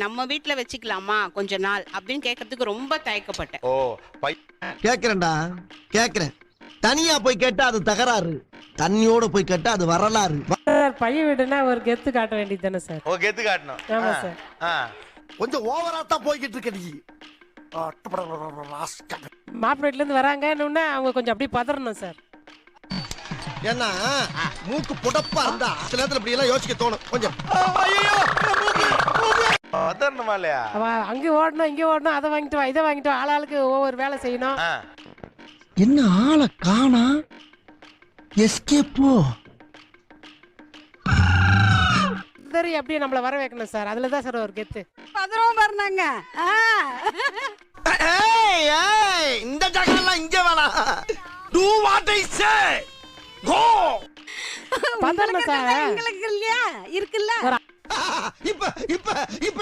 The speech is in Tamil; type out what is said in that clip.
நம்ம வீட்ல வச்சுக்கலாமா கொஞ்ச நாள் அப்படின்னு கேட்கறதுக்கு ரொம்ப தயக்கப்பட்டேன். ஓ கேக்குறேன்டா கேக்குறேன். தனியா போய் கேட்டா அது தகராறு, தண்ணியோட போய் கேட்டா அது வரலாறு. சார் பையன் வீடுனா ஒரு கெத்து காட்ட வேண்டியது தானே சார்? ஓ கெத்து காட்டணும். ஆமா சார். கொஞ்சம் ஓவரா தான் போய்கிட்டு இருக்க நீ. மாப்பிள்ளை வீட்டுல இருந்து வராங்கன்னு அவங்க கொஞ்சம் அப்படியே பதறணும் சார். ஏன்னா மூக்கு புடப்பா இருந்தா சில நேரத்துல இப்படி எல்லாம் யோசிக்க தோணும் கொஞ்சம். அதர்ணுமா இல்லையா? அங்கே ஓடணும் இங்கே ஓடணும், அதை வாங்கிட்டு வா இதை வாங்கிட்டு வா, ஆளாளுக்கு ஒவ்வொரு வேலை செய்யணும். என்ன ஆளை காணா? எஸ்கேப்போ சரி அப்படியே நம்மள வர வைக்கணும் சார். அதுல தான் சார் ஒரு கெத்து. பதறோம் பாருங்க. இந்த ஜகலாம் இங்க வேணாம். Do what I say. Go. பதறணும் சார். எங்களுக்கு இல்லையா இருக்குல்ல. இப்ப இப்ப இப்ப